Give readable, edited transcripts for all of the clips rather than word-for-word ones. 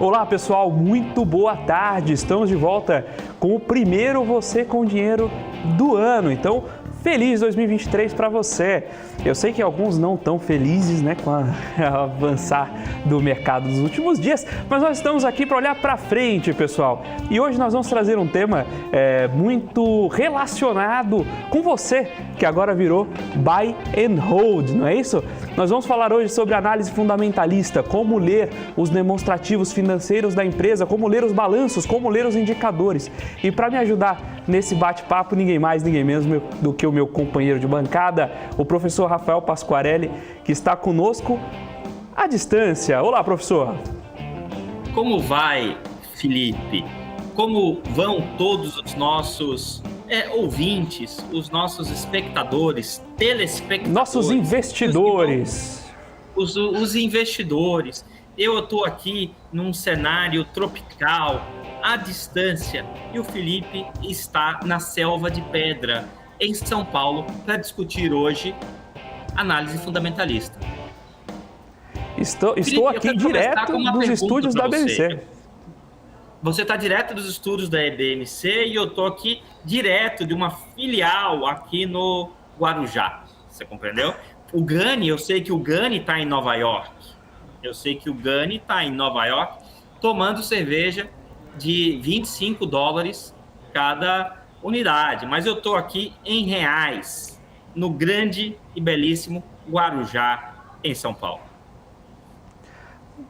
Olá pessoal, muito boa tarde. Estamos de volta com o primeiro Você com Dinheiro do ano. Então, feliz 2023 para você. Eu sei que alguns não estão felizes, né, com o avançar do mercado dos últimos dias, mas nós estamos aqui para olhar para frente, pessoal. E hoje nós vamos trazer um tema muito relacionado com você, que agora virou Buy and Hold, não é isso? Nós vamos falar hoje sobre análise fundamentalista, como ler os demonstrativos financeiros da empresa, como ler os balanços, como ler os indicadores. E para me ajudar nesse bate-papo, ninguém mais, ninguém menos do que o meu companheiro de bancada, o professor Rafael Pasquarelli, que está conosco à distância. Olá, professor. Como vai, Felipe? Como vão todos os nossos ouvintes, os nossos espectadores, telespectadores? Nossos investidores. Os investidores. Eu estou aqui num cenário tropical, à distância, e o Felipe está na Selva de Pedra, em São Paulo, para discutir hoje análise fundamentalista. Estou Felipe, aqui direto dos estúdios da BMC. Você está direto dos estúdios da BMC e eu estou aqui direto de uma filial aqui no Guarujá. Você compreendeu? O Gani, eu sei que o Gani está em Nova York. Tomando cerveja de $25 cada unidade. Mas eu estou aqui em reais, no grande e belíssimo Guarujá, em São Paulo.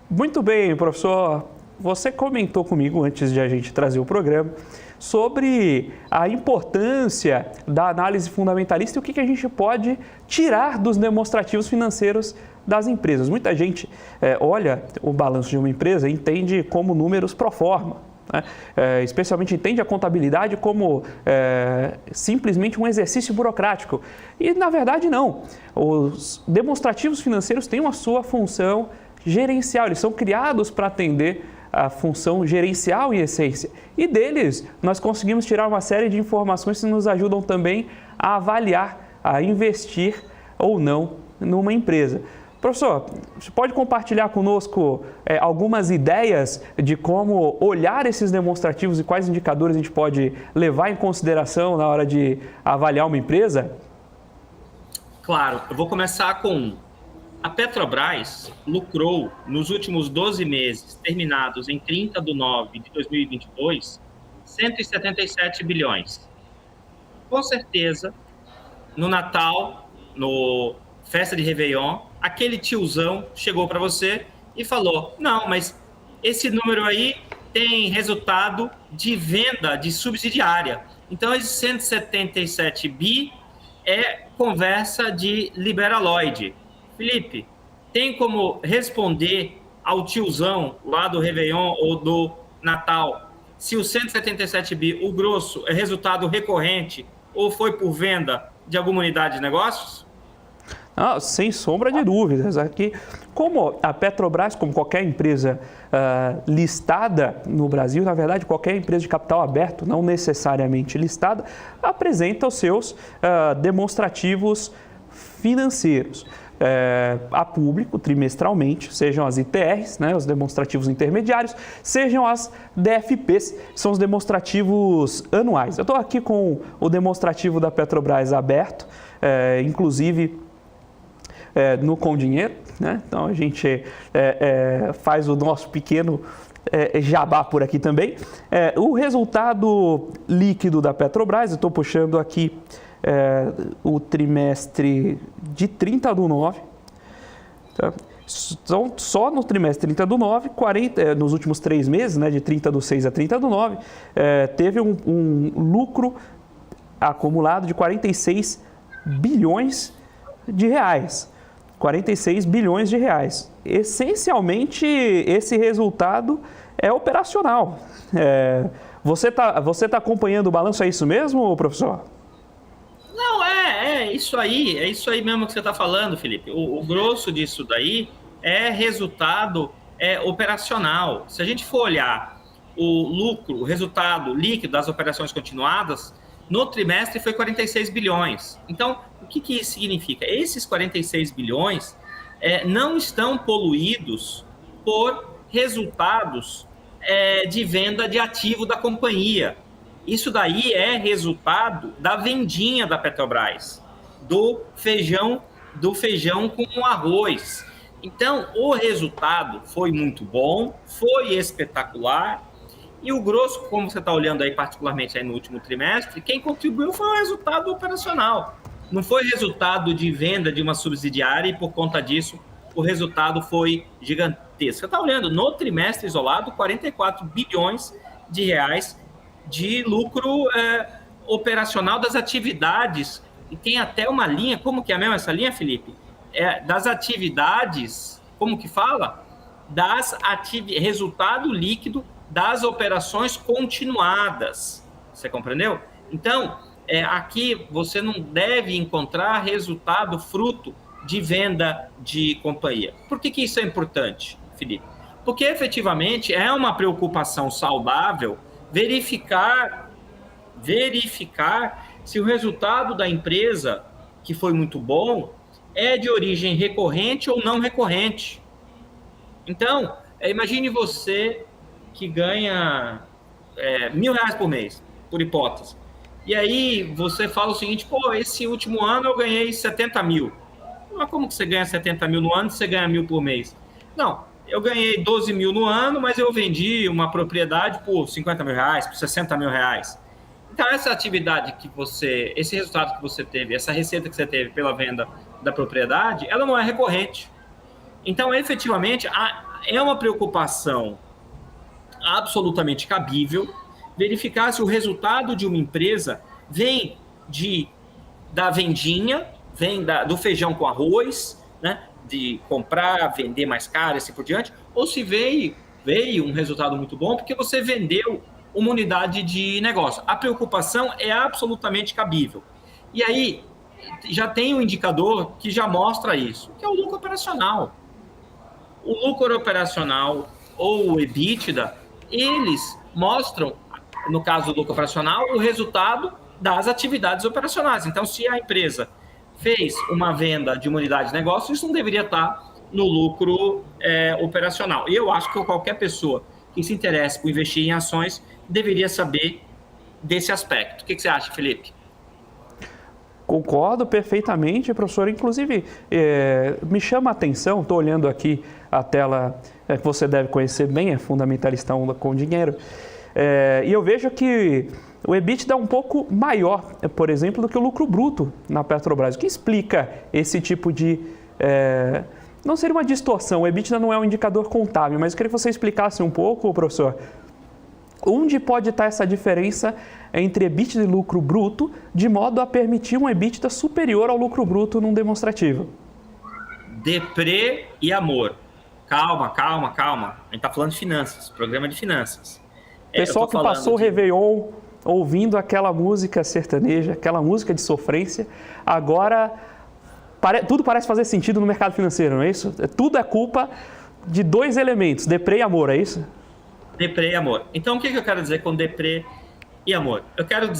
Muito bem, professor. Você comentou comigo, antes de a gente trazer o programa, sobre a importância da análise fundamentalista e o que a gente pode tirar dos demonstrativos financeiros das empresas. Muita gente olha o balanço de uma empresa e entende como números pro forma, né? Especialmente entende a contabilidade como simplesmente um exercício burocrático. E, na verdade, não. Os demonstrativos financeiros têm a sua função gerencial, eles são criados para atender a função gerencial em essência. E deles, nós conseguimos tirar uma série de informações que nos ajudam também a avaliar, a investir ou não numa empresa. Professor, você pode compartilhar conosco algumas ideias de como olhar esses demonstrativos e quais indicadores a gente pode levar em consideração na hora de avaliar uma empresa? Claro, eu vou começar com a Petrobras lucrou nos últimos 12 meses, terminados em 30/9/2022, 177 bilhões. Com certeza, no Natal, no festa de Réveillon, aquele tiozão chegou para você e falou: não, mas esse número aí tem resultado de venda de subsidiária. Então, esse 177 bi é conversa de liberaloide. Felipe, tem como responder ao tiozão lá do Réveillon ou do Natal se o 177 bi, o grosso, é resultado recorrente ou foi por venda de alguma unidade de negócios? Sem sombra de dúvidas. Aqui, como a Petrobras, como qualquer empresa listada no Brasil, na verdade, qualquer empresa de capital aberto, não necessariamente listada, apresenta os seus demonstrativos financeiros a público trimestralmente, sejam as ITRs, né, os demonstrativos intermediários, sejam as DFPs, são os demonstrativos anuais. Eu estou aqui com o demonstrativo da Petrobras aberto, inclusive no Com Dinheiro, né? Então a gente faz o nosso pequeno jabá por aqui também. O resultado líquido da Petrobras, eu estou puxando aqui o trimestre de 30/9, tá? Só no trimestre 30/9, nos últimos 3 meses, né, de 30/6 a 30/9, teve um lucro acumulado de 46 bilhões de reais. 46 bilhões de reais. Essencialmente, esse resultado é operacional. Você tá acompanhando o balanço, é isso mesmo, professor? Não, é isso aí mesmo que você está falando, Felipe. O grosso disso daí é resultado operacional. Se a gente for olhar o lucro, o resultado líquido das operações continuadas, no trimestre foi 46 bilhões. Então, o que isso significa? Esses 46 bilhões não estão poluídos por resultados de venda de ativo da companhia. Isso daí é resultado da vendinha da Petrobras, do feijão com arroz. Então, o resultado foi muito bom, foi espetacular, e o grosso, como você está olhando aí particularmente aí no último trimestre, quem contribuiu foi o resultado operacional. Não foi resultado de venda de uma subsidiária e, por conta disso, o resultado foi gigantesco. Você está olhando, no trimestre isolado, 44 bilhões de reais de lucro operacional das atividades. E tem até uma linha, como que é mesmo essa linha, Felipe? Das atividades, como que fala? Resultado líquido das operações continuadas. Você compreendeu? Então, aqui você não deve encontrar resultado fruto de venda de companhia. Por que isso é importante, Felipe? Porque efetivamente é uma preocupação saudável verificar se o resultado da empresa, que foi muito bom, é de origem recorrente ou não recorrente. Então, imagine você que ganha R$1.000 por mês, por hipótese. E aí você fala o seguinte, esse último ano eu ganhei 70 mil. Mas como que você ganha 70 mil no ano se você ganha 1.000 por mês? Não, eu ganhei 12 mil no ano, mas eu vendi uma propriedade por 50 mil reais, por 60 mil reais. Então, essa atividade esse resultado que você teve, essa receita que você teve pela venda da propriedade, ela não é recorrente. Então, efetivamente, é uma preocupação absolutamente cabível verificar se o resultado de uma empresa vem da vendinha, vem do feijão com arroz, né? De comprar, vender mais caro e assim por diante, ou se veio um resultado muito bom porque você vendeu uma unidade de negócio. A preocupação é absolutamente cabível. E aí, já tem um indicador que já mostra isso, que é o lucro operacional. O lucro operacional ou o EBITDA, eles mostram, no caso do lucro operacional, o resultado das atividades operacionais. Então, se a empresa fez uma venda de uma unidade de negócio, isso não deveria estar no lucro operacional. E eu acho que qualquer pessoa que se interesse por investir em ações deveria saber desse aspecto. O que você acha, Felipe? Concordo perfeitamente, professor. Inclusive, me chama a atenção, estou olhando aqui a tela que você deve conhecer bem, é Fundamentalista 1 com dinheiro, e eu vejo que o EBITDA é um pouco maior, por exemplo, do que o lucro bruto na Petrobras. O que explica esse tipo de... não seria uma distorção, o EBITDA não é um indicador contábil, mas eu queria que você explicasse um pouco, professor, onde pode estar essa diferença entre EBITDA e lucro bruto, de modo a permitir um EBITDA superior ao lucro bruto num demonstrativo? Deprê e amor. Calma. A gente está falando de finanças, programa de finanças. Pessoal que passou o Réveillon ouvindo aquela música sertaneja, aquela música de sofrência, agora tudo parece fazer sentido no mercado financeiro, não é isso? Tudo é culpa de dois elementos, deprê e amor, é isso? Deprê e amor. Então, o que eu quero dizer com deprê e amor? Eu quero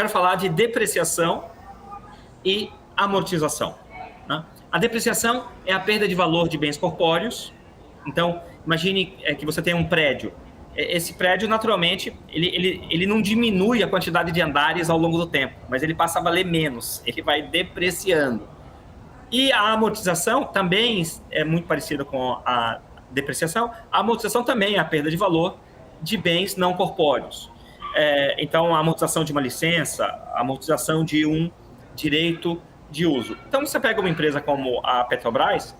falar de depreciação e amortização. Né? A depreciação é a perda de valor de bens corpóreos. Então, imagine que você tem um prédio. Esse prédio, naturalmente, ele não diminui a quantidade de andares ao longo do tempo, mas ele passa a valer menos, ele vai depreciando. E a amortização também é muito parecida com a depreciação. A amortização também é a perda de valor de bens não corpóreos. Então, a amortização de uma licença, a amortização de um direito de uso. Então, você pega uma empresa como a Petrobras,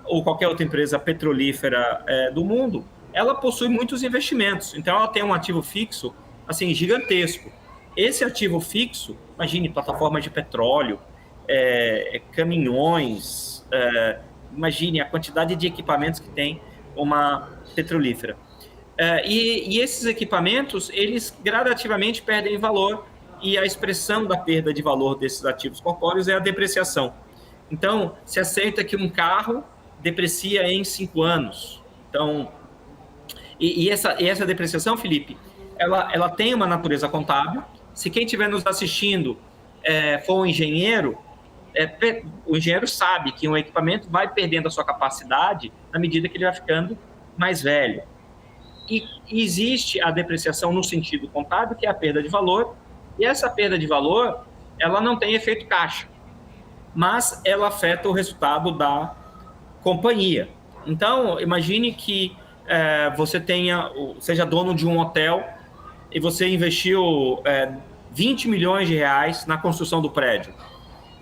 ou qualquer outra empresa petrolífera do mundo, ela possui muitos investimentos. Então, ela tem um ativo fixo, assim, gigantesco. Esse ativo fixo, imagine plataformas de petróleo, caminhões, imagine a quantidade de equipamentos que tem uma petrolífera. E esses equipamentos, eles gradativamente perdem valor, e a expressão da perda de valor desses ativos corpóreos é a depreciação. Então, se aceita que um carro deprecia em 5 anos. Então, essa depreciação, Felipe, ela tem uma natureza contábil. Se quem estiver nos assistindo for um engenheiro, o engenheiro sabe que um equipamento vai perdendo a sua capacidade na medida que ele vai ficando mais velho. E existe a depreciação no sentido contábil, que é a perda de valor, e essa perda de valor, ela não tem efeito caixa, mas ela afeta o resultado da companhia. Então, imagine que você seja dono de um hotel e você investiu 20 milhões de reais na construção do prédio.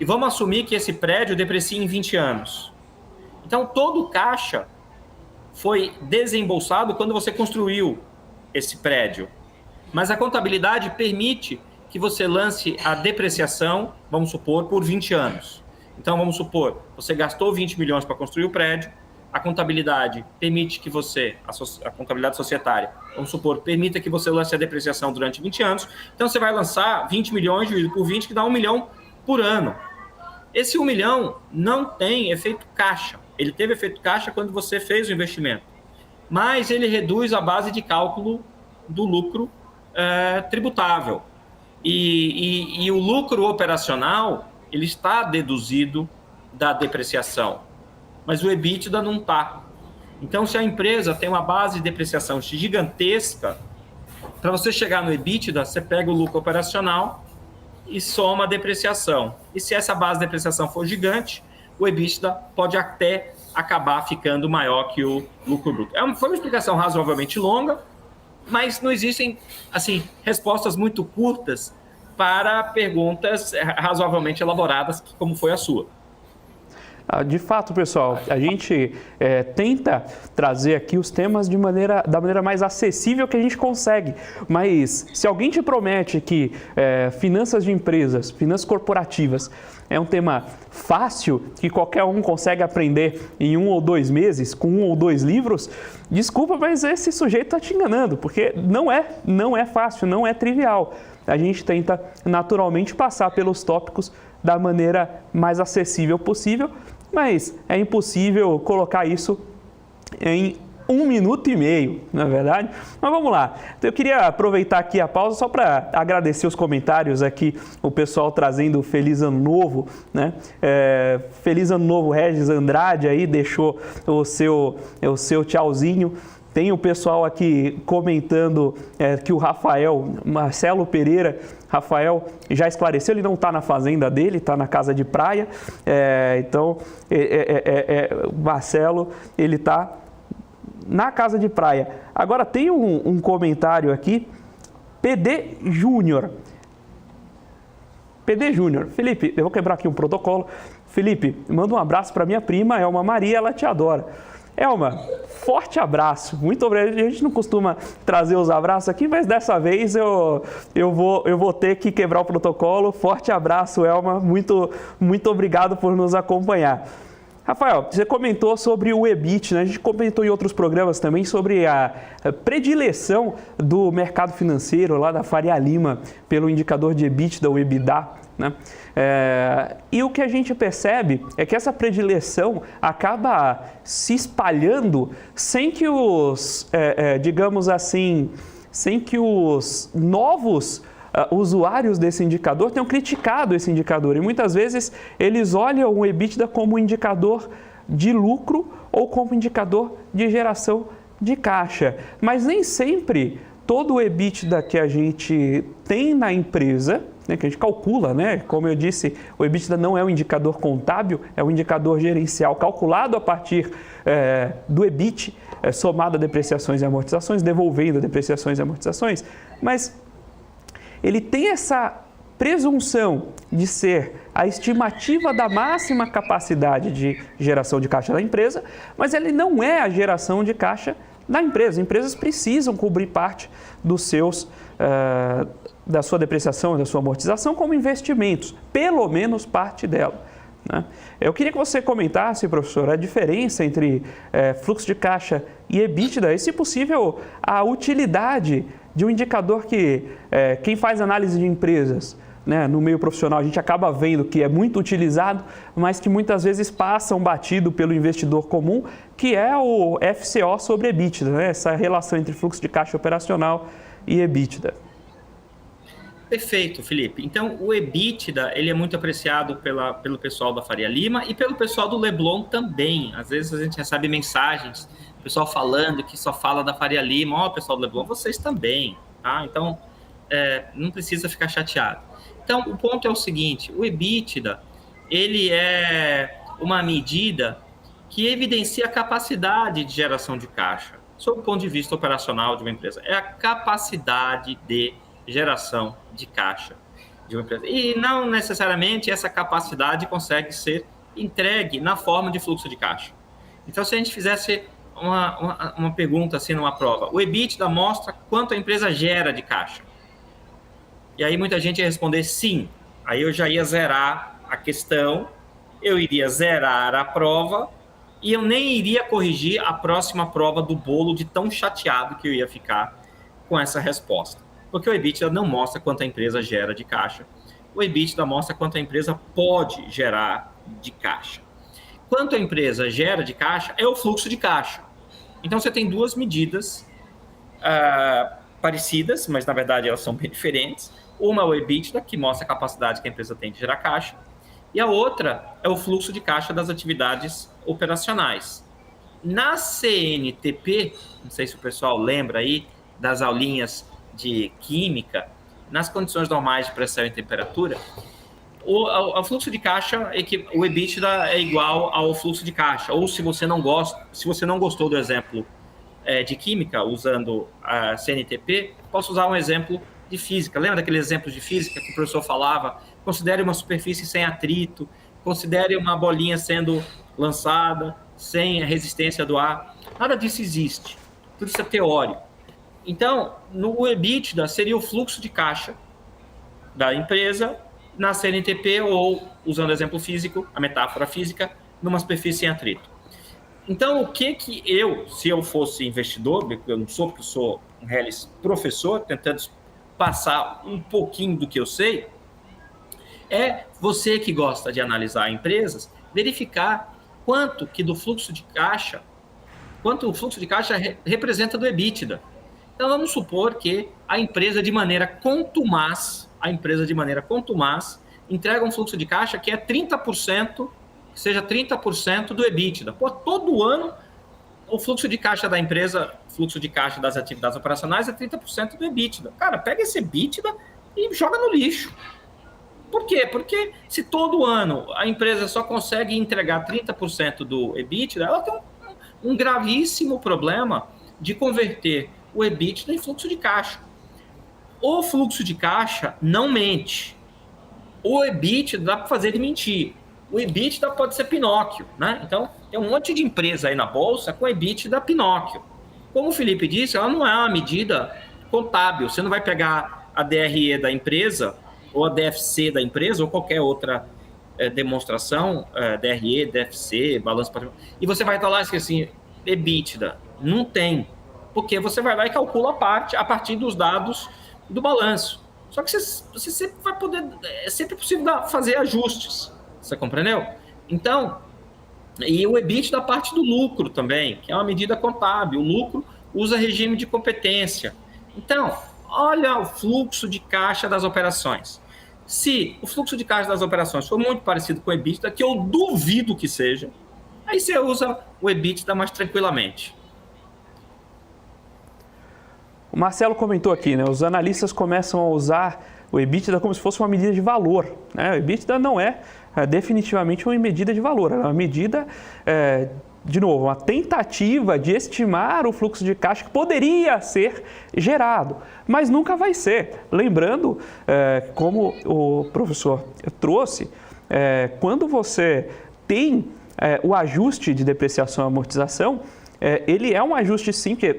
E vamos assumir que esse prédio deprecia em 20 anos. Então, todo o caixa foi desembolsado quando você construiu esse prédio. Mas a contabilidade permite que você lance a depreciação, vamos supor, por 20 anos. Então, vamos supor, você gastou 20 milhões para construir o prédio, a contabilidade permite que você, a contabilidade societária, vamos supor, permita que você lance a depreciação durante 20 anos. Então, você vai lançar 20 milhões dividido por 20, que dá 1 milhão por ano. Esse 1 milhão não tem efeito caixa. Ele teve efeito caixa quando você fez o investimento. Mas ele reduz a base de cálculo do lucro tributável. E o lucro operacional, ele está deduzido da depreciação. Mas o EBITDA não está. Então, se a empresa tem uma base de depreciação gigantesca, para você chegar no EBITDA, você pega o lucro operacional e soma a depreciação. E se essa base de depreciação for gigante, o EBITDA pode até acabar ficando maior que o lucro bruto. Foi uma explicação razoavelmente longa, mas não existem respostas muito curtas para perguntas razoavelmente elaboradas, como foi a sua. De fato, pessoal, a gente tenta trazer aqui os temas da maneira mais acessível que a gente consegue, mas se alguém te promete que finanças de empresas, finanças corporativas, é um tema fácil, que qualquer um consegue aprender em 1 ou 2 meses, com 1 ou 2 livros, desculpa, mas esse sujeito está te enganando, porque não é fácil, não é trivial. A gente tenta naturalmente passar pelos tópicos da maneira mais acessível possível, mas é impossível colocar isso em 1 minuto e meio, não é verdade? Mas vamos lá. Eu queria aproveitar aqui a pausa só para agradecer os comentários aqui, o pessoal trazendo Feliz Ano Novo, né? Feliz Ano Novo, Regis Andrade aí deixou o seu tchauzinho. Tem o pessoal aqui comentando que o Marcelo Pereira, Rafael já esclareceu, ele não está na fazenda dele, está na casa de praia. Então, o Marcelo, ele está na casa de praia. Agora, tem um comentário aqui, PD Júnior. Felipe, eu vou quebrar aqui um protocolo. Felipe, manda um abraço para minha prima, Elma Maria, ela te adora. Elma, forte abraço, muito obrigado. A gente não costuma trazer os abraços aqui, mas dessa vez eu vou ter que quebrar o protocolo. Forte abraço, Elma, muito obrigado por nos acompanhar. Rafael, você comentou sobre o EBIT, né? A gente comentou em outros programas também sobre a predileção do mercado financeiro lá da Faria Lima pelo indicador de EBITDA, o EBITDA, né? E o que a gente percebe é que essa predileção acaba se espalhando sem que sem que os novos usuários desse indicador tenham criticado esse indicador. E muitas vezes eles olham o EBITDA como indicador de lucro ou como indicador de geração de caixa. Mas nem sempre todo o EBITDA que a gente tem na empresa, né, que a gente calcula, né? Como eu disse, o EBITDA não é um indicador contábil, é um indicador gerencial calculado a partir do EBIT, somado a depreciações e amortizações, devolvendo depreciações e amortizações, mas ele tem essa presunção de ser a estimativa da máxima capacidade de geração de caixa da empresa, mas ele não é a geração de caixa da empresa. As empresas precisam cobrir parte da sua depreciação e da sua amortização como investimentos, pelo menos parte dela, né? Eu queria que você comentasse, professor, a diferença entre fluxo de caixa e EBITDA e, se possível, a utilidade de um indicador que quem faz análise de empresas, né, no meio profissional, a gente acaba vendo que é muito utilizado, mas que muitas vezes passam batido pelo investidor comum, que é o FCO sobre EBITDA, né, essa relação entre fluxo de caixa operacional e EBITDA. Perfeito, Felipe. Então, o EBITDA, ele é muito apreciado pelo pessoal da Faria Lima e pelo pessoal do Leblon também. Às vezes a gente recebe mensagens, o pessoal falando que só fala da Faria Lima. Ó, pessoal do Leblon, vocês também, tá? Então, não precisa ficar chateado. Então, o ponto é o seguinte, o EBITDA, ele é uma medida que evidencia a capacidade de geração de caixa, sob o ponto de vista operacional de uma empresa. É a capacidade de geração de caixa de uma empresa. E não necessariamente essa capacidade consegue ser entregue na forma de fluxo de caixa. Então, se a gente fizesse uma pergunta assim numa prova, o EBITDA mostra quanto a empresa gera de caixa. E aí muita gente ia responder sim. Aí eu já ia zerar a questão, eu iria zerar a prova e eu nem iria corrigir a próxima prova do bolo de tão chateado que eu ia ficar com essa resposta. Porque o EBITDA não mostra quanto a empresa gera de caixa. O EBITDA mostra quanto a empresa pode gerar de caixa. Quanto a empresa gera de caixa é o fluxo de caixa. Então, você tem duas medidas parecidas, mas, na verdade, elas são bem diferentes. Uma é o EBITDA, que mostra a capacidade que a empresa tem de gerar caixa. E a outra é o fluxo de caixa das atividades operacionais. Na CNTP, não sei se o pessoal lembra aí das aulinhas de química, nas condições normais de pressão e temperatura, o fluxo de caixa, o EBITDA é igual ao fluxo de caixa. Ou se você não gostou do exemplo de química, usando a CNTP, posso usar um exemplo de física. Lembra daquele exemplo de física que o professor falava? Considere uma superfície sem atrito, considere uma bolinha sendo lançada, sem a resistência do ar. Nada disso existe. Tudo isso é teórico. Então, no EBITDA seria o fluxo de caixa da empresa na CNTP ou, usando o exemplo físico, a metáfora física, numa superfície sem atrito. Então, o que eu, se eu fosse investidor, eu não sou, porque eu sou um reles professor, tentando passar um pouquinho do que eu sei, é você que gosta de analisar empresas, verificar quanto que do fluxo de caixa, quanto o fluxo de caixa representa do EBITDA. Então, vamos supor que a empresa de maneira contumaz, entrega um fluxo de caixa que é 30%, que seja 30% do EBITDA. Pô, todo ano, o fluxo de caixa da empresa, fluxo de caixa das atividades operacionais é 30% do EBITDA. Cara, pega esse EBITDA e joga no lixo. Por quê? Porque se todo ano a empresa só consegue entregar 30% do EBITDA, ela tem um gravíssimo problema de converter o EBITDA em fluxo de caixa. O fluxo de caixa não mente. O EBITDA dá para fazer ele mentir. O EBITDA pode ser Pinóquio, né? Então, tem um monte de empresa aí na bolsa com EBITDA Pinóquio. Como o Felipe disse, ela não é uma medida contábil. Você não vai pegar a DRE da empresa ou a DFC da empresa ou qualquer outra demonstração, DRE, DFC, balanço patrimonial, e você vai estar lá escrito assim, EBITDA. Não tem. Porque você vai lá e calcula a partir dos dados do balanço. Só que você sempre vai poder... É sempre possível fazer ajustes. Você compreendeu? Então, e o EBIT da parte do lucro também, que é uma medida contábil. O lucro usa regime de competência. Então, olha o fluxo de caixa das operações. Se o fluxo de caixa das operações for muito parecido com o EBITDA, que eu duvido que seja, aí você usa o EBITDA mais tranquilamente. O Marcelo comentou aqui, né? Os analistas começam a usar o EBITDA como se fosse uma medida de valor, né? O EBITDA não é definitivamente uma medida de valor, é uma medida, de novo, uma tentativa de estimar o fluxo de caixa que poderia ser gerado, mas nunca vai ser. Lembrando, como o professor trouxe, quando você tem o ajuste de depreciação e amortização, ele é um ajuste sim, que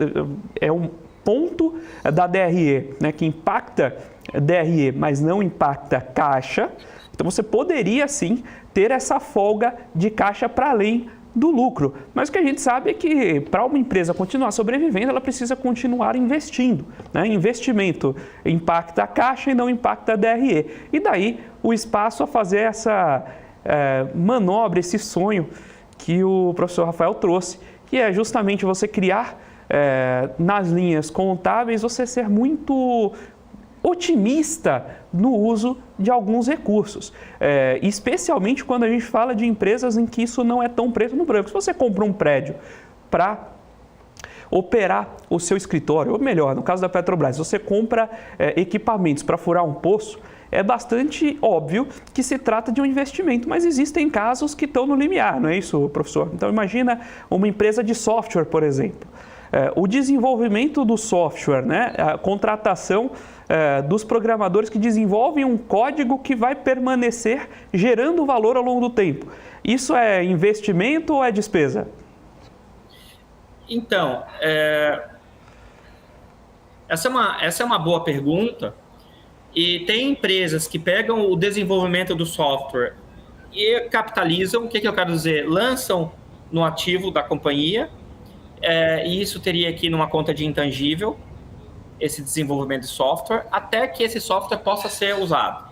é um ponto da DRE, né, que impacta DRE, mas não impacta caixa. Então você poderia sim ter essa folga de caixa para além do lucro. Mas o que a gente sabe é que para uma empresa continuar sobrevivendo, ela precisa continuar investindo, né? Investimento impacta a caixa e não impacta a DRE. E daí o espaço a fazer essa manobra, esse sonho que o professor Rafael trouxe, que é justamente você criar nas linhas contábeis, você ser muito otimista no uso de alguns recursos, especialmente quando a gente fala de empresas em que isso não é tão preto no branco. Se você compra um prédio para operar o seu escritório, ou melhor, no caso da Petrobras, você compra equipamentos para furar um poço, é bastante óbvio que se trata de um investimento, mas existem casos que estão no limiar, não é isso, professor? Então imagina uma empresa de software, por exemplo. O desenvolvimento do software, né? A contratação dos programadores que desenvolvem um código que vai permanecer gerando valor ao longo do tempo. Isso é investimento ou é despesa? Então, essa é uma boa pergunta. E tem empresas que pegam o desenvolvimento do software e capitalizam, o que eu quero dizer? Lançam no ativo da companhia, e isso teria aqui numa conta de intangível, esse desenvolvimento de software, até que esse software possa ser usado.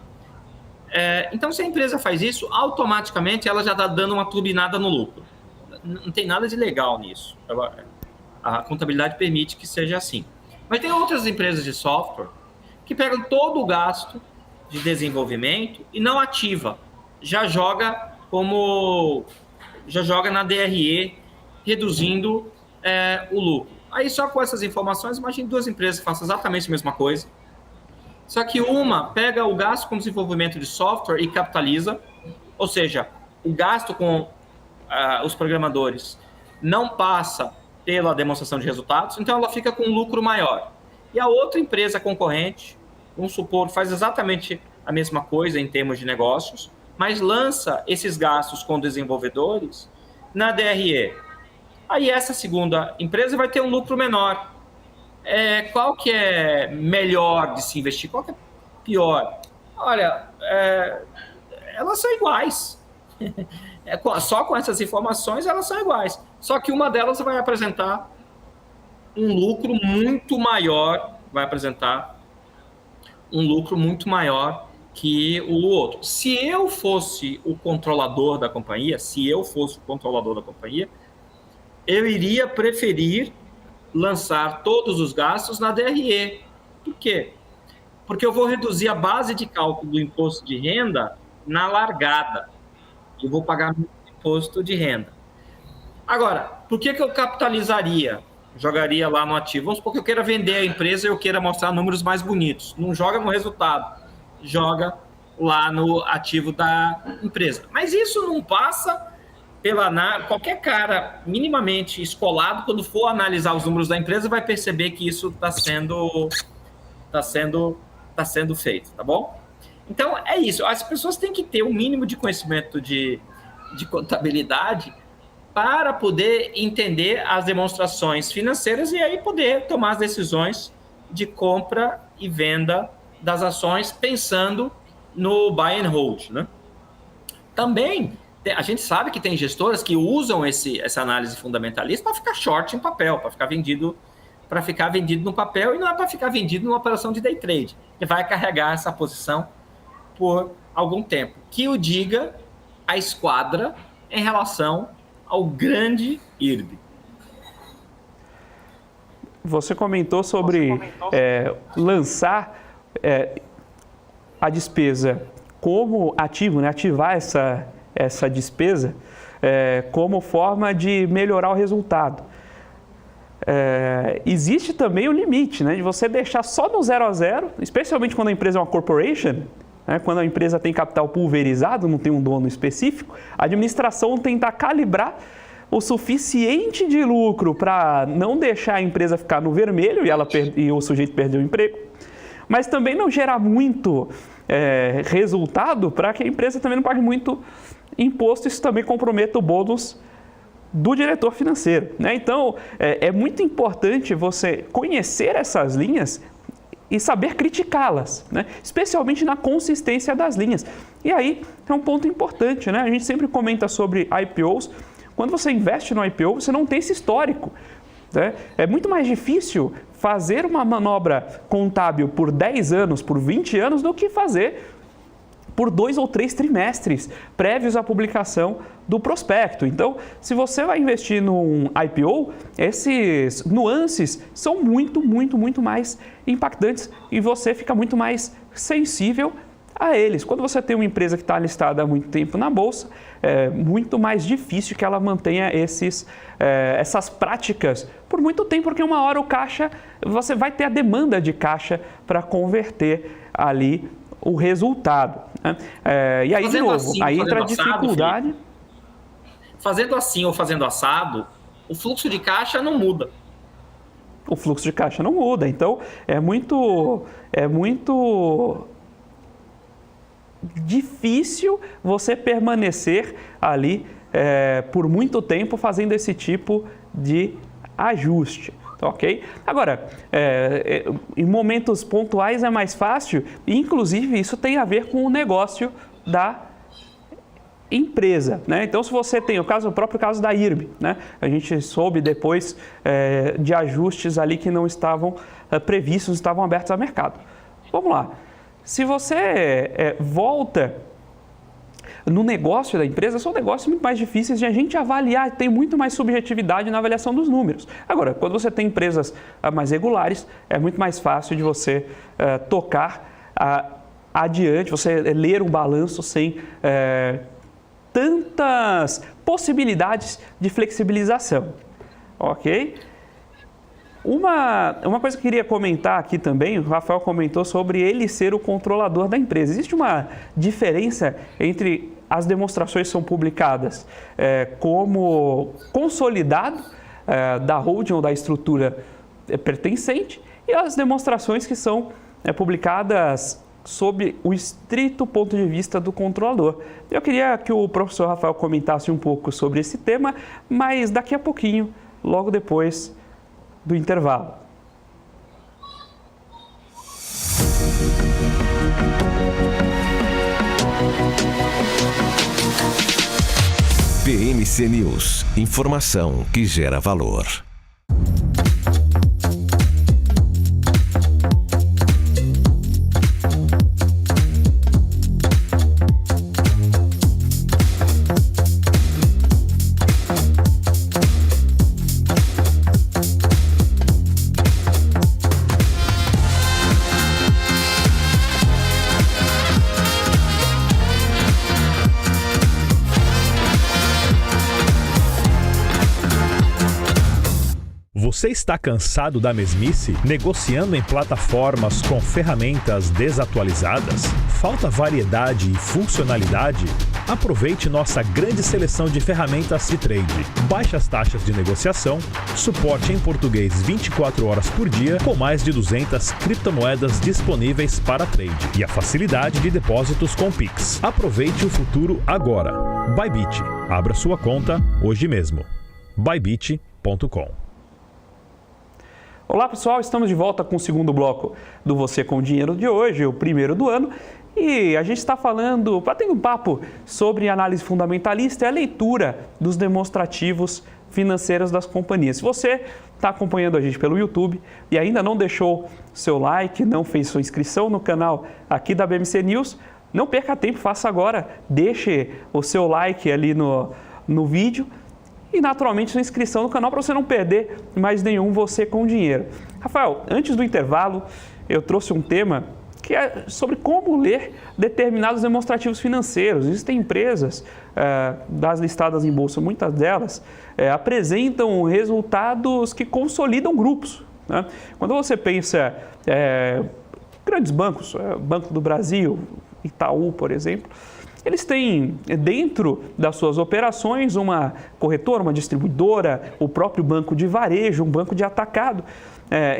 Então, se a empresa faz isso, automaticamente ela já está dando uma turbinada no lucro. Não tem nada de legal nisso. A contabilidade permite que seja assim. Mas tem outras empresas de software que pegam todo o gasto de desenvolvimento e não ativa. Já joga na DRE, reduzindo o lucro. Aí só com essas informações, imagine duas empresas que façam exatamente a mesma coisa. Só que uma pega o gasto com desenvolvimento de software e capitaliza, ou seja, o gasto com os programadores não passa pela demonstração de resultados, então ela fica com um lucro maior. E a outra empresa concorrente, vamos supor, faz exatamente a mesma coisa em termos de negócios, mas lança esses gastos com desenvolvedores na DRE. Aí essa segunda empresa vai ter um lucro menor. Qual que é melhor de se investir? Qual que é pior? Olha, elas são iguais. Só com essas informações elas são iguais. Só que uma delas vai apresentar um lucro muito maior, que o outro. Se eu fosse o controlador da companhia, eu iria preferir lançar todos os gastos na DRE. Por quê? Porque eu vou reduzir a base de cálculo do imposto de renda na largada. Eu vou pagar muito imposto de renda. Agora, por que eu capitalizaria? Jogaria lá no ativo. Vamos supor que eu queira vender a empresa e eu queira mostrar números mais bonitos. Não joga no resultado, joga lá no ativo da empresa. Mas isso não passa qualquer cara minimamente escolado, quando for analisar os números da empresa, vai perceber que isso está sendo feito, tá bom? Então, é isso. As pessoas têm que ter um mínimo de conhecimento de contabilidade para poder entender as demonstrações financeiras e aí poder tomar as decisões de compra e venda das ações, pensando no buy and hold, né? Também, a gente sabe que tem gestoras que usam essa análise fundamentalista para ficar short em papel, para ficar vendido no papel, e não é para ficar vendido numa operação de day trade, que vai carregar essa posição por algum tempo. Que o diga a esquadra em relação ao grande IRB. Você comentou sobre lançar a despesa como ativo, né? Ativar essa despesa como forma de melhorar o resultado. Existe também o limite, né, de você deixar só no 0 a 0, especialmente quando a empresa é uma corporation, né, quando a empresa tem capital pulverizado, não tem um dono específico, a administração tenta calibrar o suficiente de lucro para não deixar a empresa ficar no vermelho e o sujeito perder o emprego, mas também não gerar muito resultado para que a empresa também não pague muito imposto. Isso também comprometa o bônus do diretor financeiro, né? Então, é muito importante você conhecer essas linhas e saber criticá-las, né? Especialmente na consistência das linhas. E aí, é um ponto importante, né? A gente sempre comenta sobre IPOs. Quando você investe no IPO, você não tem esse histórico, né? É muito mais difícil fazer uma manobra contábil por 10 anos, por 20 anos, do que fazer por 2 ou 3 trimestres prévios à publicação do prospecto. Então, se você vai investir num IPO, esses nuances são muito mais impactantes e você fica muito mais sensível a eles. Quando você tem uma empresa que está listada há muito tempo na Bolsa, é muito mais difícil que ela mantenha essas práticas por muito tempo, porque uma hora o caixa, você vai ter a demanda de caixa para converter ali o resultado, né? E aí, de novo, assim, aí entra a dificuldade. Fazendo assim ou fazendo assado, o fluxo de caixa não muda. O fluxo de caixa não muda, então é muito difícil você permanecer ali por muito tempo fazendo esse tipo de ajuste, ok? Agora, em momentos pontuais é mais fácil, e inclusive isso tem a ver com o negócio da empresa, né? Então, se você tem o próprio caso da IRB, né? A gente soube depois de ajustes ali que não estavam previstos, estavam abertos ao mercado. Vamos lá. Se você volta no negócio da empresa, são negócios muito mais difíceis de a gente avaliar, tem muito mais subjetividade na avaliação dos números. Agora, quando você tem empresas mais regulares, é muito mais fácil de você tocar adiante, você ler um balanço sem tantas possibilidades de flexibilização, ok? Uma coisa que eu queria comentar aqui também, o Rafael comentou sobre ele ser o controlador da empresa. Existe uma diferença entre as demonstrações que são publicadas como consolidado da holding ou da estrutura pertencente e as demonstrações que são publicadas sob o estrito ponto de vista do controlador. Eu queria que o professor Rafael comentasse um pouco sobre esse tema, mas daqui a pouquinho, logo depois do intervalo. BMC News, informação que gera valor. Você está cansado da mesmice? Negociando em plataformas com ferramentas desatualizadas? Falta variedade e funcionalidade? Aproveite nossa grande seleção de ferramentas de trade. Baixas taxas de negociação, suporte em português 24 horas por dia, com mais de 200 criptomoedas disponíveis para trade e a facilidade de depósitos com Pix. Aproveite o futuro agora. Bybit. Abra sua conta hoje mesmo. Bybit.com. Olá pessoal, estamos de volta com o segundo bloco do Você com Dinheiro de hoje, o primeiro do ano. E a gente está batendo um papo sobre análise fundamentalista e a leitura dos demonstrativos financeiros das companhias. Se você está acompanhando a gente pelo YouTube e ainda não deixou seu like, não fez sua inscrição no canal aqui da BMC News, não perca tempo, faça agora, deixe o seu like ali no vídeo. E, naturalmente, sua inscrição no canal para você não perder mais nenhum Você com Dinheiro. Rafael, antes do intervalo, eu trouxe um tema que é sobre como ler determinados demonstrativos financeiros. Existem empresas das listadas em bolsa, muitas delas apresentam resultados que consolidam grupos, né? Quando você pensa grandes bancos, Banco do Brasil, Itaú, por exemplo, eles têm dentro das suas operações uma corretora, uma distribuidora, o próprio banco de varejo, um banco de atacado,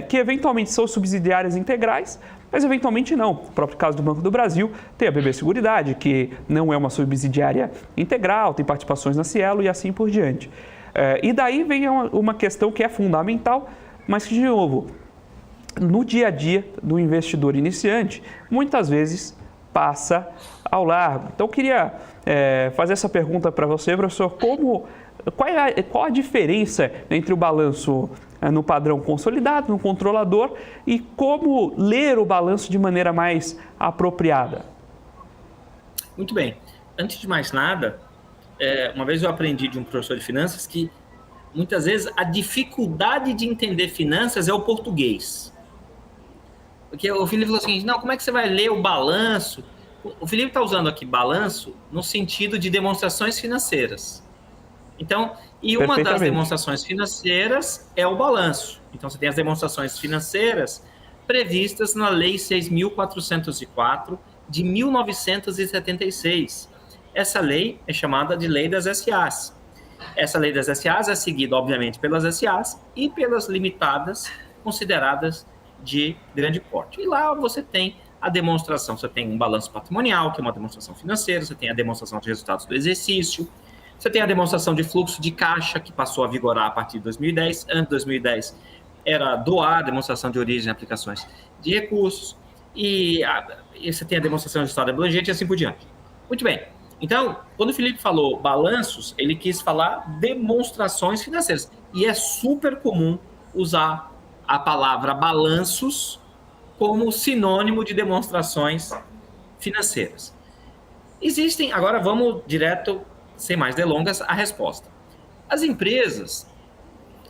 que eventualmente são subsidiárias integrais, mas eventualmente não. O próprio caso do Banco do Brasil tem a BB Seguridade, que não é uma subsidiária integral, tem participações na Cielo e assim por diante. E daí vem uma questão que é fundamental, mas que, de novo, no dia a dia do investidor iniciante, muitas vezes passa ao largo. Então, eu queria fazer essa pergunta para você, professor. Qual a diferença entre o balanço no padrão consolidado, no controlador, e como ler o balanço de maneira mais apropriada? Muito bem. Antes de mais nada, uma vez eu aprendi de um professor de finanças que muitas vezes a dificuldade de entender finanças é o português. Porque o Felipe falou assim, não, como é que você vai ler o balanço? O Felipe está usando aqui balanço no sentido de demonstrações financeiras. Então, e uma das demonstrações financeiras é o balanço. Então, você tem as demonstrações financeiras previstas na Lei 6.404 de 1976. Essa lei é chamada de Lei das SAs. Essa Lei das SAs é seguida, obviamente, pelas SAs e pelas limitadas consideradas de grande porte. E lá você tem a demonstração, você tem um balanço patrimonial, que é uma demonstração financeira, você tem a demonstração de resultados do exercício, você tem a demonstração de fluxo de caixa, que passou a vigorar a partir de 2010. Antes de 2010 era DOA, demonstração de origem e aplicações de recursos, e você tem a demonstração de estado abrangente e assim por diante. Muito bem. Então, quando o Felipe falou balanços, ele quis falar demonstrações financeiras. E é super comum usar a palavra balanços como sinônimo de demonstrações financeiras. Existem, agora vamos direto, sem mais delongas, a resposta. As empresas,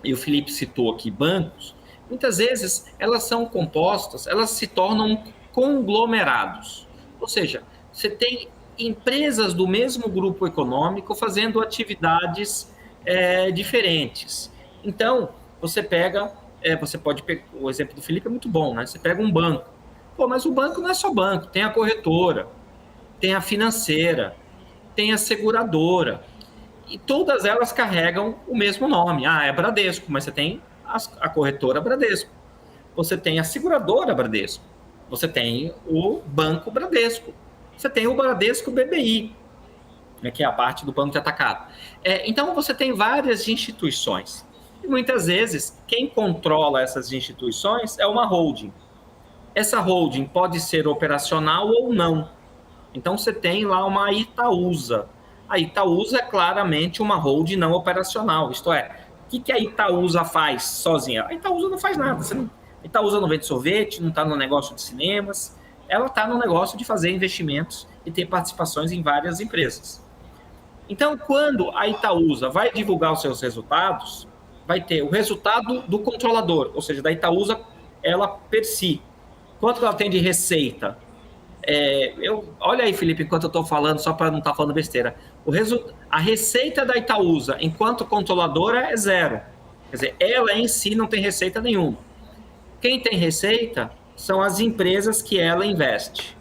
e o Felipe citou aqui bancos, muitas vezes elas são compostas, elas se tornam conglomerados. Ou seja, você tem empresas do mesmo grupo econômico fazendo atividades diferentes. Então, você pega, você pode pegar, o exemplo do Felipe é muito bom, né? Você pega um banco. Pô, mas o banco não é só banco, tem a corretora, tem a financeira, tem a seguradora. E todas elas carregam o mesmo nome. Ah, é Bradesco, mas você tem a corretora Bradesco. Você tem a seguradora Bradesco. Você tem o banco Bradesco. Você tem o Bradesco BBI, né, que é a parte do banco de atacado. Então, você tem várias instituições. E muitas vezes, quem controla essas instituições é uma holding. Essa holding pode ser operacional ou não. Então, você tem lá uma Itaúsa. A Itaúsa é claramente uma holding não operacional. Isto é, o que a Itaúsa faz sozinha? A Itaúsa não faz nada. A Itaúsa não vende sorvete, não está no negócio de cinemas. Ela está no negócio de fazer investimentos e ter participações em várias empresas. Então, quando a Itaúsa vai divulgar os seus resultados, vai ter o resultado do controlador, ou seja, da Itaúsa, ela per si. Quanto ela tem de receita? Olha aí, Felipe, enquanto eu estou falando, só para não estar falando besteira. A receita da Itaúsa, enquanto controladora, é zero. Quer dizer, ela em si não tem receita nenhuma. Quem tem receita são as empresas que ela investe.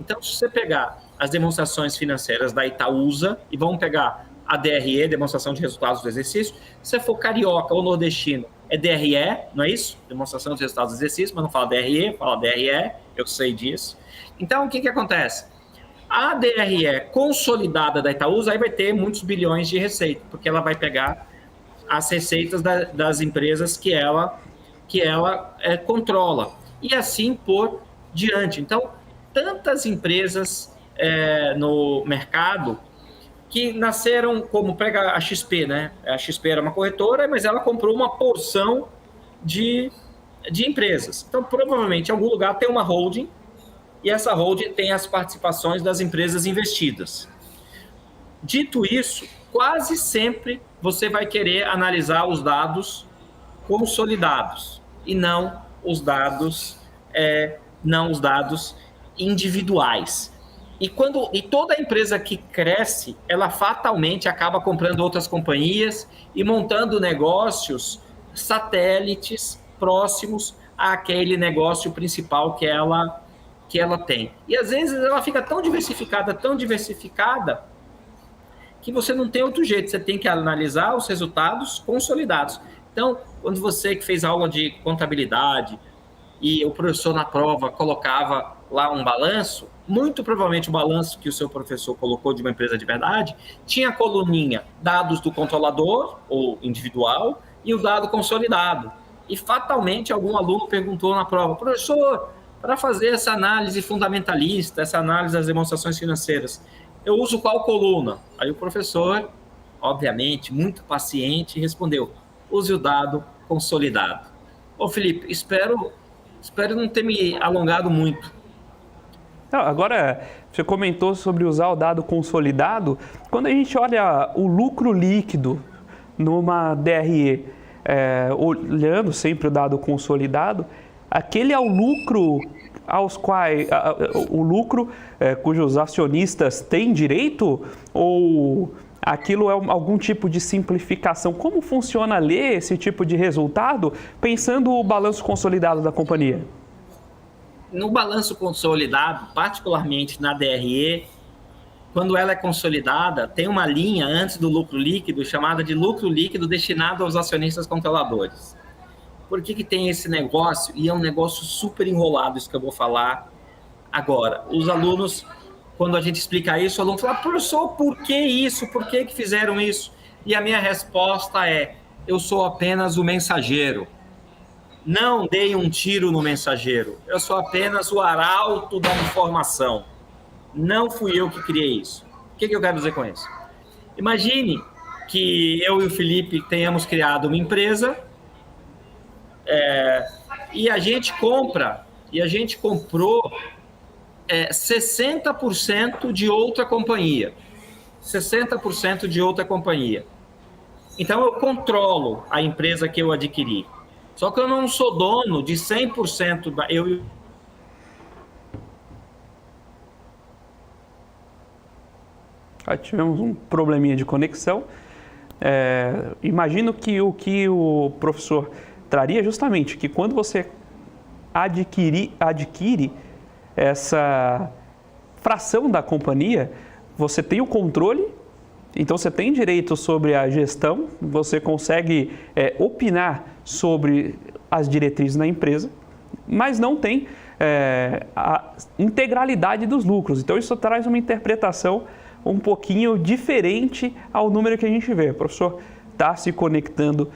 Então, se você pegar as demonstrações financeiras da Itaúsa e vamos pegar a DRE, demonstração de resultados do exercício, se você for carioca ou nordestino, é DRE, não é isso? Demonstração de resultados do exercício, mas não fala DRE, fala DRE, eu sei disso. Então, o que acontece? A DRE consolidada da Itaúsa aí vai ter muitos bilhões de receita, porque ela vai pegar as receitas das empresas que ela controla. E assim por diante. Então, tantas empresas no mercado que nasceram como, pega a XP, né? A XP era uma corretora, mas ela comprou uma porção de empresas. Então, provavelmente, em algum lugar tem uma holding, e essa holding tem as participações das empresas investidas. Dito isso, quase sempre você vai querer analisar os dados consolidados e não os dados individuais. E toda empresa que cresce, ela fatalmente acaba comprando outras companhias e montando negócios satélites próximos àquele negócio principal que ela tem. E às vezes ela fica tão diversificada, que você não tem outro jeito, você tem que analisar os resultados consolidados. Então, quando você que fez aula de contabilidade e o professor na prova colocava lá um balanço, muito provavelmente o balanço que o seu professor colocou de uma empresa de verdade tinha a coluninha dados do controlador ou individual e o dado consolidado. E fatalmente algum aluno perguntou na prova, professor, para fazer essa análise fundamentalista, essa análise das demonstrações financeiras, eu uso qual coluna? Aí o professor, obviamente, muito paciente, respondeu, use o dado consolidado. Ô Felipe, espero não ter me alongado muito. Agora, você comentou sobre usar o dado consolidado. Quando a gente olha o lucro líquido numa DRE, olhando sempre o dado consolidado, aquele é o lucro aos quais o lucro cujos acionistas têm direito, ou aquilo é algum tipo de simplificação? Como funciona ler esse tipo de resultado pensando o balanço consolidado da companhia? No balanço consolidado, particularmente na DRE, quando ela é consolidada, tem uma linha antes do lucro líquido chamada de lucro líquido destinado aos acionistas controladores. Por que tem esse negócio? E é um negócio super enrolado, isso que eu vou falar agora. Os alunos, quando a gente explica isso, o aluno fala: professor, por que isso? Por que fizeram isso? E a minha resposta é: eu sou apenas o mensageiro. Não dei um tiro no mensageiro. Eu sou apenas o arauto da informação. Não fui eu que criei isso. O que eu quero dizer com isso? Imagine que eu e o Felipe tenhamos criado uma empresa e a gente comprou 60% de outra companhia. 60% de outra companhia. Então eu controlo a empresa que eu adquiri. Só que eu não sou dono de 100% da... Tivemos um probleminha de conexão. Imagino que o que o professor traria justamente que quando você adquire essa fração da companhia, você tem o controle, então você tem direito sobre a gestão, você consegue opinar sobre as diretrizes da empresa, mas não tem a integralidade dos lucros. Então isso traz uma interpretação um pouquinho diferente ao número que a gente vê. O professor está se conectando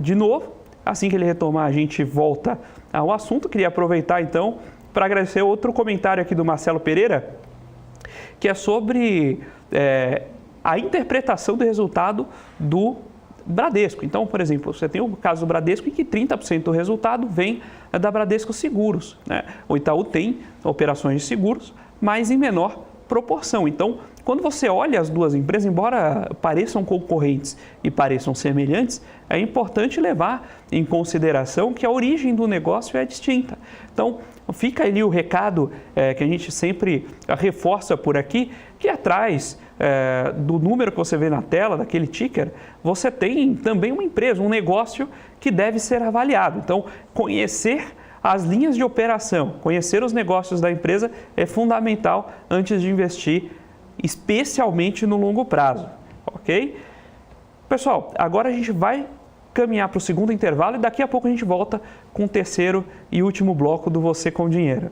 de novo. Assim que ele retomar, a gente volta ao assunto. Queria aproveitar então para agradecer outro comentário aqui do Marcelo Pereira, que é sobre a interpretação do resultado do Bradesco. Então, por exemplo, você tem o caso do Bradesco em que 30% do resultado vem da Bradesco Seguros, né? O Itaú tem operações de seguros, mas em menor proporção. Então, quando você olha as duas empresas, embora pareçam concorrentes e pareçam semelhantes, é importante levar em consideração que a origem do negócio é distinta. Então, fica ali o recado que a gente sempre reforça por aqui, que atrás do número que você vê na tela, daquele ticker, você tem também uma empresa, um negócio que deve ser avaliado. Então, conhecer as linhas de operação, conhecer os negócios da empresa é fundamental antes de investir, especialmente no longo prazo, ok? Pessoal, agora a gente vai caminhar para o segundo intervalo e daqui a pouco a gente volta com o terceiro e último bloco do Você com Dinheiro.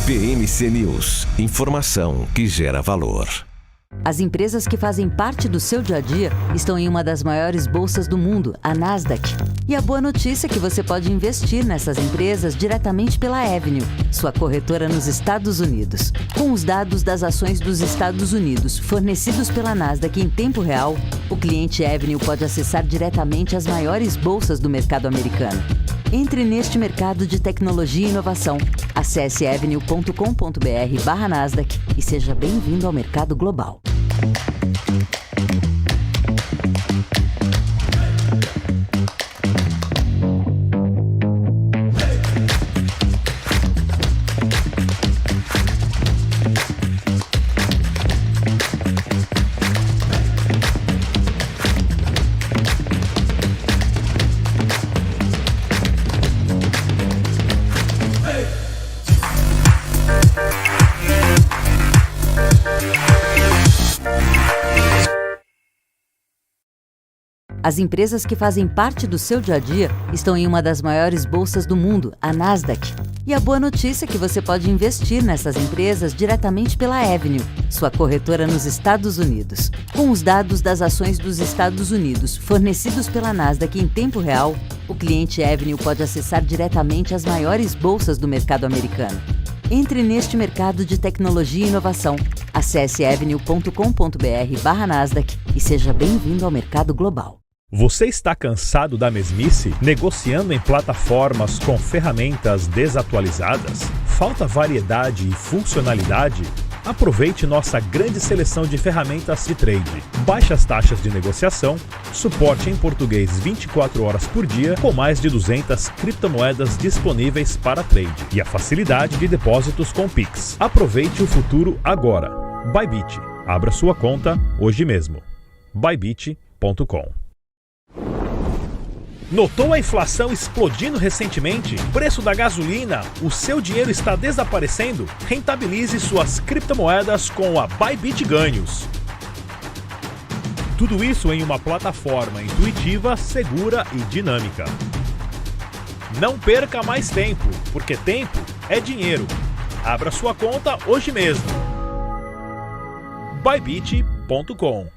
PMC News. Informação que gera valor. As empresas que fazem parte do seu dia a dia estão em uma das maiores bolsas do mundo, a Nasdaq. E a boa notícia é que você pode investir nessas empresas diretamente pela Avenue, sua corretora nos Estados Unidos. Com os dados das ações dos Estados Unidos fornecidos pela Nasdaq em tempo real, o cliente Avenue pode acessar diretamente as maiores bolsas do mercado americano. Entre neste mercado de tecnologia e inovação. Acesse avenue.com.br/Nasdaq e seja bem-vindo ao mercado global. As empresas que fazem parte do seu dia a dia estão em uma das maiores bolsas do mundo, a Nasdaq. E a boa notícia é que você pode investir nessas empresas diretamente pela Avenue, sua corretora nos Estados Unidos. Com os dados das ações dos Estados Unidos fornecidos pela Nasdaq em tempo real, o cliente Avenue pode acessar diretamente as maiores bolsas do mercado americano. Entre neste mercado de tecnologia e inovação. Acesse avenue.com.br/Nasdaq e seja bem-vindo ao mercado global. Você está cansado da mesmice, negociando em plataformas com ferramentas desatualizadas? Falta variedade e funcionalidade? Aproveite nossa grande seleção de ferramentas de trade. Baixas taxas de negociação, suporte em português 24 horas por dia, com mais de 200 criptomoedas disponíveis para trade e a facilidade de depósitos com Pix. Aproveite o futuro agora. Bybit. Abra sua conta hoje mesmo. Bybit.com. Notou a inflação explodindo recentemente? Preço da gasolina? O seu dinheiro está desaparecendo? Rentabilize suas criptomoedas com a Bybit Ganhos. Tudo isso em uma plataforma intuitiva, segura e dinâmica. Não perca mais tempo, porque tempo é dinheiro. Abra sua conta hoje mesmo. Bybit.com.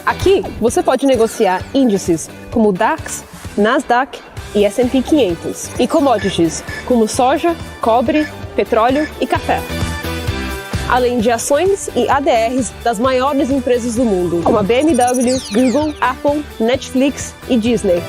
Aqui você pode negociar índices como DAX, Nasdaq e S&P 500 e commodities como soja, cobre, petróleo e café. Além de ações e ADRs das maiores empresas do mundo, como a BMW, Google, Apple, Netflix e Disney.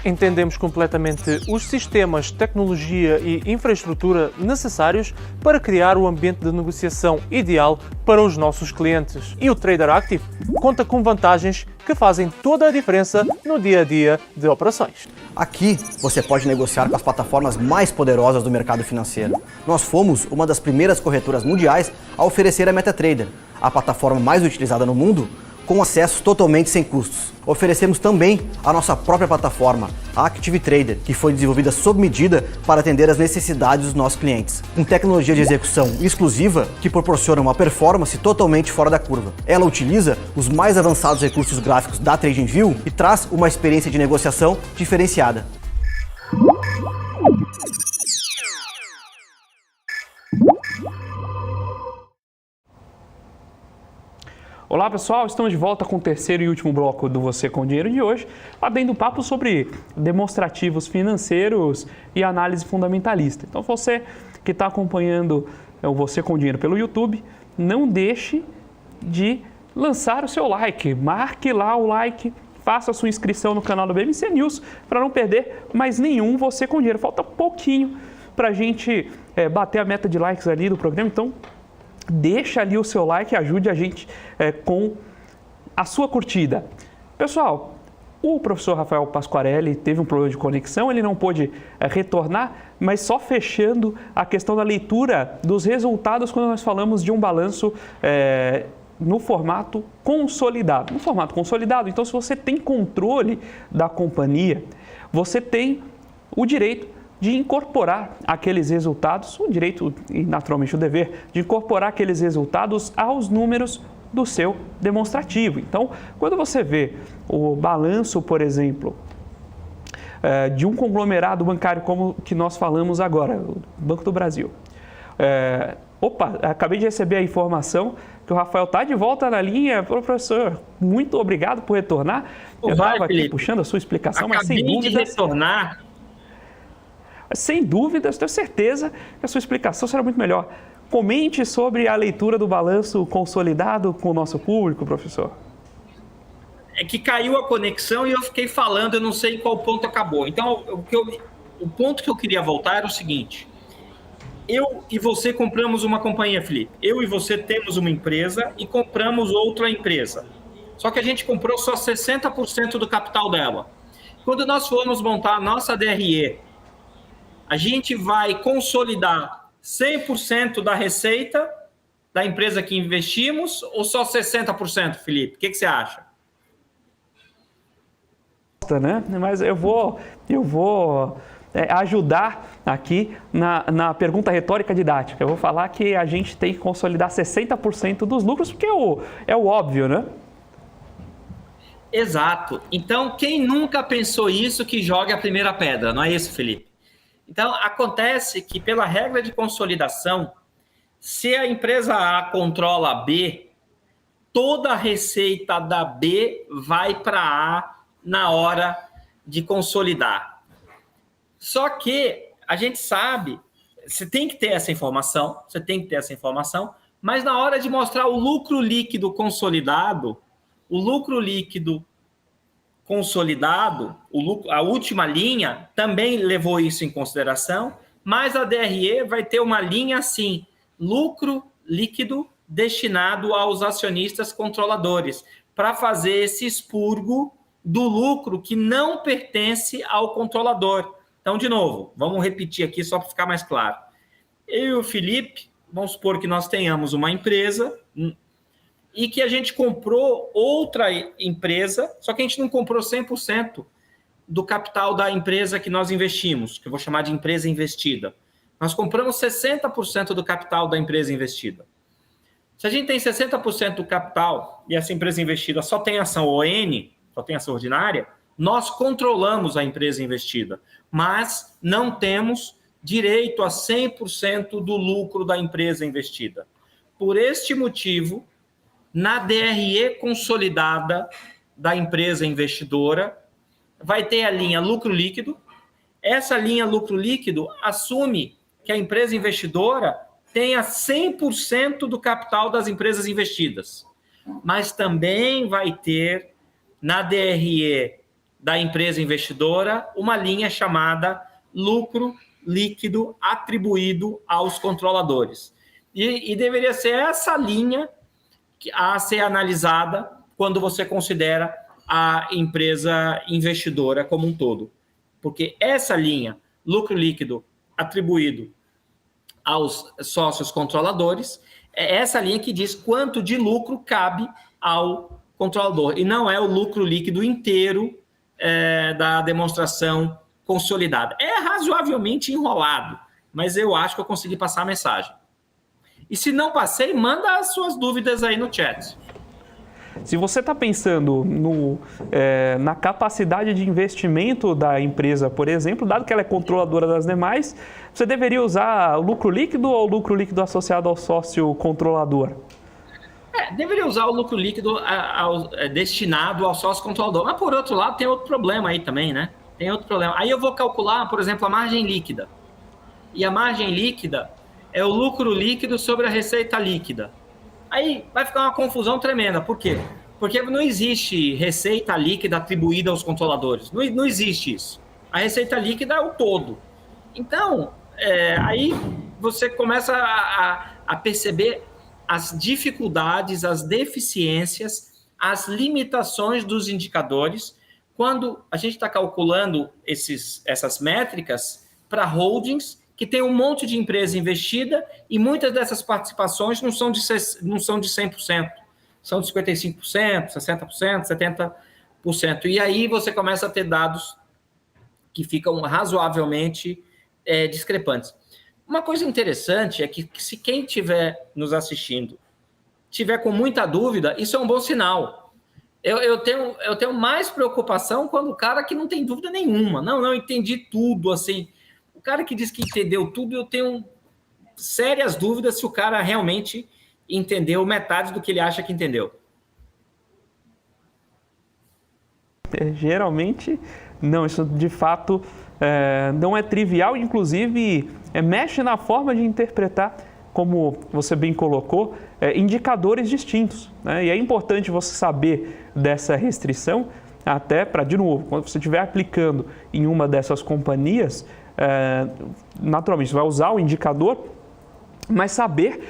Entendemos completamente os sistemas, tecnologia e infraestrutura necessários para criar o ambiente de negociação ideal para os nossos clientes. E o Trader Active conta com vantagens que fazem toda a diferença no dia a dia de operações. Aqui você pode negociar com as plataformas mais poderosas do mercado financeiro. Nós fomos uma das primeiras corretoras mundiais a oferecer a MetaTrader, a plataforma mais utilizada no mundo, com acesso totalmente sem custos. Oferecemos também a nossa própria plataforma, a Active Trader, que foi desenvolvida sob medida para atender às necessidades dos nossos clientes, com tecnologia de execução exclusiva que proporciona uma performance totalmente fora da curva. Ela utiliza os mais avançados recursos gráficos da TradingView e traz uma experiência de negociação diferenciada. Olá pessoal, estamos de volta com o terceiro e último bloco do Você com Dinheiro de hoje, batendo papo sobre demonstrativos financeiros e análise fundamentalista. Então você que está acompanhando o Você com Dinheiro pelo YouTube, não deixe de lançar o seu like, marque lá o like, faça a sua inscrição no canal do BMC News para não perder mais nenhum Você com Dinheiro. Falta pouquinho para a gente bater a meta de likes ali do programa, então deixa ali o seu like e ajude a gente com a sua curtida. Pessoal, o professor Rafael Pasquarelli teve um problema de conexão, ele não pôde retornar, mas só fechando a questão da leitura dos resultados quando nós falamos de um balanço no formato consolidado. No formato consolidado, então se você tem controle da companhia, você tem o direito de incorporar aqueles resultados, o direito e naturalmente o dever de incorporar aqueles resultados aos números do seu demonstrativo. Então, quando você vê o balanço, por exemplo, de um conglomerado bancário como que nós falamos agora, o Banco do Brasil. Acabei de receber a informação que o Rafael está de volta na linha. Professor, muito obrigado por retornar. Eu estava aqui puxando a sua explicação, mas sem dúvida... de retornar. Sem dúvidas, tenho certeza que a sua explicação será muito melhor. Comente sobre a leitura do balanço consolidado com o nosso público, professor. É que caiu a conexão e eu fiquei falando, eu não sei em qual ponto acabou. Então, o ponto que eu queria voltar era o seguinte. Eu e você compramos uma companhia, Felipe. Eu e você temos uma empresa e compramos outra empresa. Só que a gente comprou só 60% do capital dela. Quando nós formos montar a nossa DRE, a gente vai consolidar 100% da receita da empresa que investimos ou só 60%, Felipe? O que você acha? Né? Mas eu vou ajudar aqui na pergunta retórica didática. Eu vou falar que a gente tem que consolidar 60% dos lucros, porque é o óbvio, né? Exato. Então, quem nunca pensou isso, que jogue a primeira pedra, não é isso, Felipe? Então, acontece que, pela regra de consolidação, se a empresa A controla a B, toda a receita da B vai para A na hora de consolidar. Só que a gente sabe, você tem que ter essa informação, mas na hora de mostrar o lucro líquido consolidado, a última linha também levou isso em consideração, mas a DRE vai ter uma linha assim, lucro líquido destinado aos acionistas controladores, para fazer esse expurgo do lucro que não pertence ao controlador. Então, de novo, vamos repetir aqui só para ficar mais claro. Eu e o Felipe, vamos supor que nós tenhamos uma empresa e que a gente comprou outra empresa, só que a gente não comprou 100% do capital da empresa que nós investimos, que eu vou chamar de empresa investida. Nós compramos 60% do capital da empresa investida. Se a gente tem 60% do capital e essa empresa investida só tem ação ON, só tem ação ordinária, nós controlamos a empresa investida, mas não temos direito a 100% do lucro da empresa investida. Por este motivo, na DRE consolidada da empresa investidora, vai ter a linha lucro líquido. Essa linha lucro líquido assume que a empresa investidora tenha 100% do capital das empresas investidas, mas também vai ter na DRE da empresa investidora uma linha chamada lucro líquido atribuído aos controladores. E deveria ser essa linha a ser analisada quando você considera a empresa investidora como um todo. Porque essa linha, lucro líquido atribuído aos sócios controladores, é essa linha que diz quanto de lucro cabe ao controlador, e não é o lucro líquido inteiro da demonstração consolidada. É razoavelmente enrolado, mas eu acho que eu consegui passar a mensagem. E se não passei, manda as suas dúvidas aí no chat. Se você está pensando na capacidade de investimento da empresa, por exemplo, dado que ela é controladora das demais, você deveria usar o lucro líquido ou o lucro líquido associado ao sócio controlador? Deveria usar o lucro líquido destinado ao sócio controlador. Mas, por outro lado, tem outro problema aí também, né? Tem outro problema. Aí eu vou calcular, por exemplo, a margem líquida. E a margem líquida é o lucro líquido sobre a receita líquida. Aí vai ficar uma confusão tremenda. Por quê? Porque não existe receita líquida atribuída aos controladores. Não existe isso. A receita líquida é o todo. Então, aí você começa a perceber as dificuldades, as deficiências, as limitações dos indicadores quando a gente está calculando essas métricas para holdings que tem um monte de empresa investida e muitas dessas participações não são de 100%, são de 55%, 60%, 70%. E aí você começa a ter dados que ficam razoavelmente discrepantes. Uma coisa interessante é que se quem estiver nos assistindo tiver com muita dúvida, isso é um bom sinal. Eu tenho mais preocupação quando o cara que não tem dúvida nenhuma. Não, entendi tudo, assim. O cara que diz que entendeu tudo, eu tenho sérias dúvidas se o cara realmente entendeu metade do que ele acha que entendeu. Geralmente, não. Isso, de fato, não é trivial. Inclusive, mexe na forma de interpretar, como você bem colocou, indicadores distintos, né? E é importante você saber dessa restrição, até para, de novo, quando você estiver aplicando em uma dessas companhias, naturalmente, você vai usar o indicador, mas saber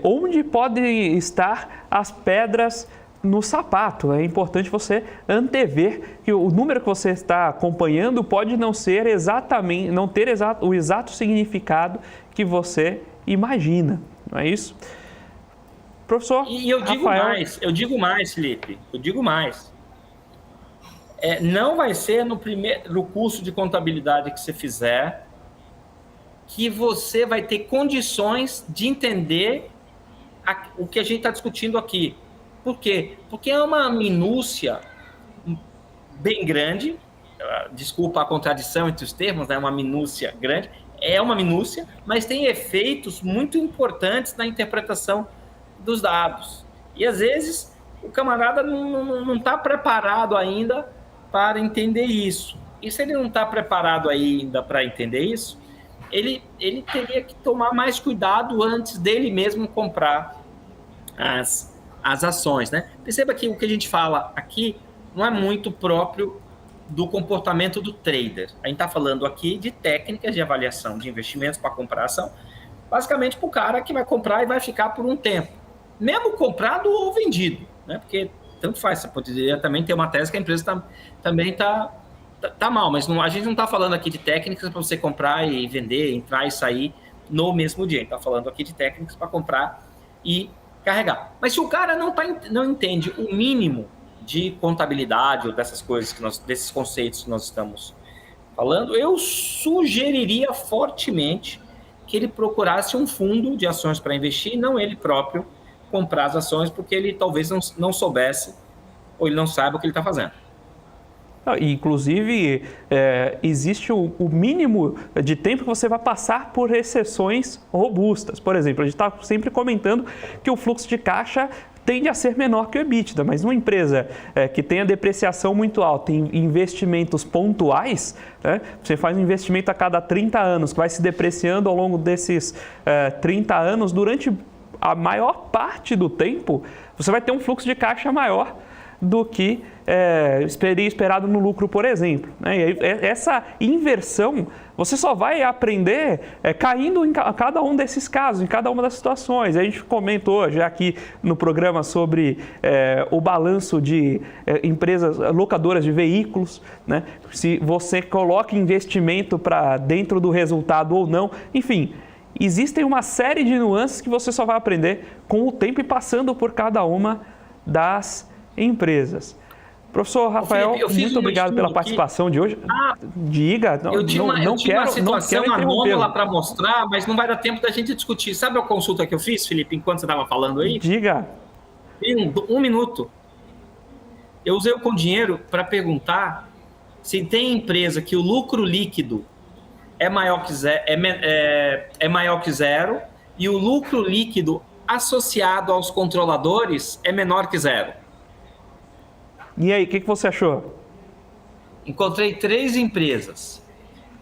onde podem estar as pedras no sapato. É importante você antever que o número que você está acompanhando pode não ser exatamente, não ter o exato significado que você imagina, não é isso? Professor E eu digo mais, Felipe, eu digo mais. Não vai ser no curso de contabilidade que você fizer que você vai ter condições de entender o que a gente está discutindo aqui. Por quê? Porque é uma minúcia bem grande, desculpa a contradição entre os termos, é uma minúcia grande, é uma minúcia, mas tem efeitos muito importantes na interpretação dos dados. E às vezes o camarada não está preparado ainda para entender isso. E se ele não está preparado ainda para entender isso, ele teria que tomar mais cuidado antes dele mesmo comprar as ações, né? Perceba que o que a gente fala aqui não é muito próprio do comportamento do trader. A gente está falando aqui de técnicas de avaliação de investimentos para comprar ação, basicamente para o cara que vai comprar e vai ficar por um tempo, mesmo comprado ou vendido, né? Porque tanto faz, você poderia também ter uma tese que a empresa também está mal, mas a gente não está falando aqui de técnicas para você comprar e vender, entrar e sair no mesmo dia. A gente está falando aqui de técnicas para comprar e carregar. Mas se o cara não entende o mínimo de contabilidade ou dessas coisas, desses conceitos que nós estamos falando, eu sugeriria fortemente que ele procurasse um fundo de ações para investir, não ele próprio comprar as ações, porque ele talvez não soubesse ou ele não saiba o que ele está fazendo. Inclusive, existe o mínimo de tempo que você vai passar por recessões robustas. Por exemplo, a gente está sempre comentando que o fluxo de caixa tende a ser menor que o EBITDA, mas uma empresa que tem a depreciação muito alta em investimentos pontuais, né, você faz um investimento a cada 30 anos, que vai se depreciando ao longo desses 30 anos, durante a maior parte do tempo, você vai ter um fluxo de caixa maior do que esperado no lucro, por exemplo. Né? E essa inversão você só vai aprender caindo em cada um desses casos, em cada uma das situações. A gente comentou já aqui no programa sobre o balanço de empresas locadoras de veículos, né? Se você coloca investimento para dentro do resultado ou não, enfim. Existem uma série de nuances que você só vai aprender com o tempo e passando por cada uma das empresas. Professor Rafael, Felipe, muito obrigado pela participação de hoje. Diga, eu tinha uma situação anômala para interromper. mostrar, mas não vai dar tempo da gente discutir. Sabe a consulta que eu fiz, Felipe, enquanto você estava falando aí? Diga. Em um minuto. Eu usei o Com Dinheiro para perguntar se tem empresa que o lucro líquido é maior que zero e o lucro líquido associado aos controladores é menor que zero. E aí, o que você achou? Encontrei 3 empresas.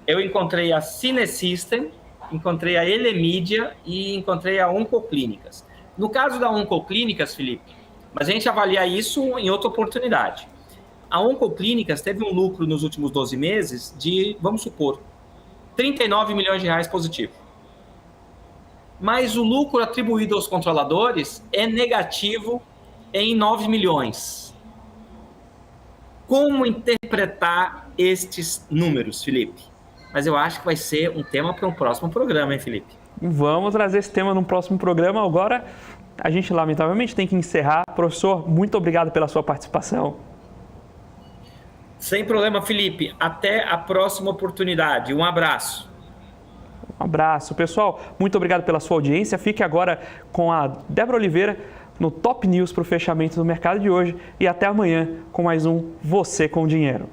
Eu encontrei a Cinesystem, encontrei a Elemídia e encontrei a Oncoclínicas. No caso da Oncoclínicas, Felipe, mas a gente avalia isso em outra oportunidade. A Oncoclínicas teve um lucro nos últimos 12 meses de, vamos supor, 39 milhões de reais positivo. Mas o lucro atribuído aos controladores é negativo em 9 milhões. Como interpretar estes números, Felipe? Mas eu acho que vai ser um tema para um próximo programa, hein, Felipe? Vamos trazer esse tema no próximo programa. Agora, a gente lamentavelmente tem que encerrar. Professor, muito obrigado pela sua participação. Sem problema, Felipe. Até a próxima oportunidade. Um abraço. Um abraço. Pessoal, muito obrigado pela sua audiência. Fique agora com a Débora Oliveira no Top News para o fechamento do mercado de hoje. E até amanhã com mais um Você com Dinheiro.